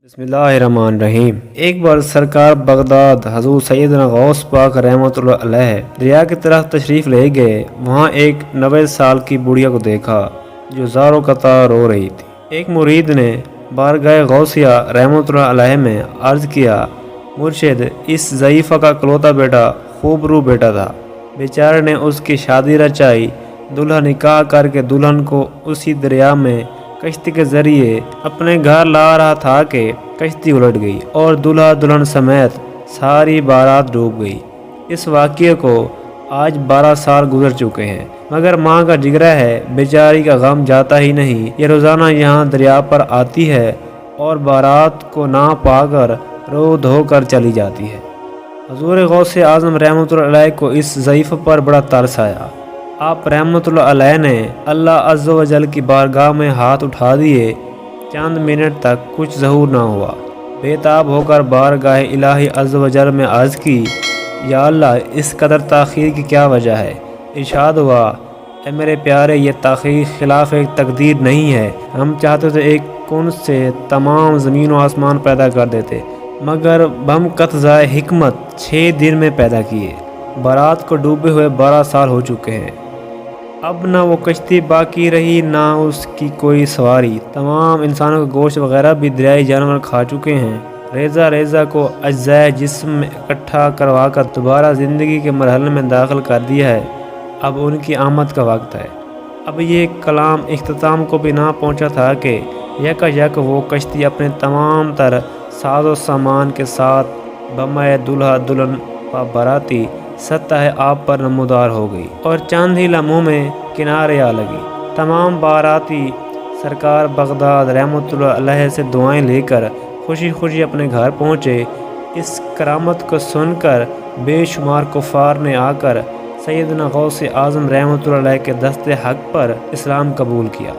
بسم اللہ الرحمن الرحیم۔ ایک بار سرکار بغداد حضور سیدنا غوث پاک رحمۃ اللہ علیہ دریا کی طرف تشریف لے گئے۔ وہاں ایک 90 سال کی بڑھیا کو دیکھا جو زاروں قطار رو رہی تھی۔ ایک مرید نے بارگاہ غوثیہ رحمۃ اللہ علیہ میں عرض کیا، مرشد، اس ضعیفہ کا اکلوتا بیٹا خوب رو بیٹا تھا، بیچارے نے اس کی شادی رچائی، دلہا نکاح کر کے دلہن کو اسی دریا میں کشتی کے ذریعے اپنے گھر لا رہا تھا کہ کشتی الٹ گئی اور دلہا دلہن سمیت ساری بارات ڈوب گئی۔ اس واقعے کو آج 12 سال گزر چکے ہیں، مگر ماں کا جگرہ ہے، بیچاری کا غم جاتا ہی نہیں۔ یہ روزانہ یہاں دریا پر آتی ہے اور بارات کو نہ پا کر رو دھو کر چلی جاتی ہے۔ حضور غوث اعظم رحمۃ اللہ علیہ کو اس ضعیفہ پر بڑا ترس آیا۔ آپ رحمۃ اللہ علیہ نے اللہ عز و جل کی بارگاہ میں ہاتھ اٹھا دیے۔ چند منٹ تک کچھ ظہور نہ ہوا۔ بے تاب ہو کر بارگاہ الہی عز و جل میں عرض کی، یا اللہ، اس قدر تاخیر کی کیا وجہ ہے؟ ارشاد ہوا، اے میرے پیارے، یہ تاخیر خلاف ایک تقدیر نہیں ہے۔ ہم چاہتے تھے ایک کن سے تمام زمین و آسمان پیدا کر دیتے، مگر ہم قطع حکمت 6 دن میں پیدا کیے۔ بارات کو ڈوبے ہوئے 12 سال ہو چکے ہیں۔ اب نہ وہ کشتی باقی رہی نہ اس کی کوئی سواری۔ تمام انسانوں کا گوشت وغیرہ بھی دریائی جانور کھا چکے ہیں۔ ریزہ ریزہ کو اجزائے جسم میں اکٹھا کروا کر دوبارہ زندگی کے مرحلے میں داخل کر دیا ہے۔ اب ان کی آمد کا وقت ہے۔ اب یہ کلام اختتام کو بھی نہ پہنچا تھا کہ یک وہ کشتی اپنے تمام تر ساز و سامان کے ساتھ بمائے دلہا دلہن و باراتی سطح آب پر نمودار ہو گئی اور چند ہی لمحوں میں کنارے آ لگی۔ تمام باراتی سرکار بغداد رحمۃ اللہ علیہ سے دعائیں لے کر خوشی خوشی اپنے گھر پہنچے۔ اس کرامت کو سن کر بے شمار کفار نے آ کر سیدنا غوث اعظم رحمۃ اللہ علیہ کے دست حق پر اسلام قبول کیا۔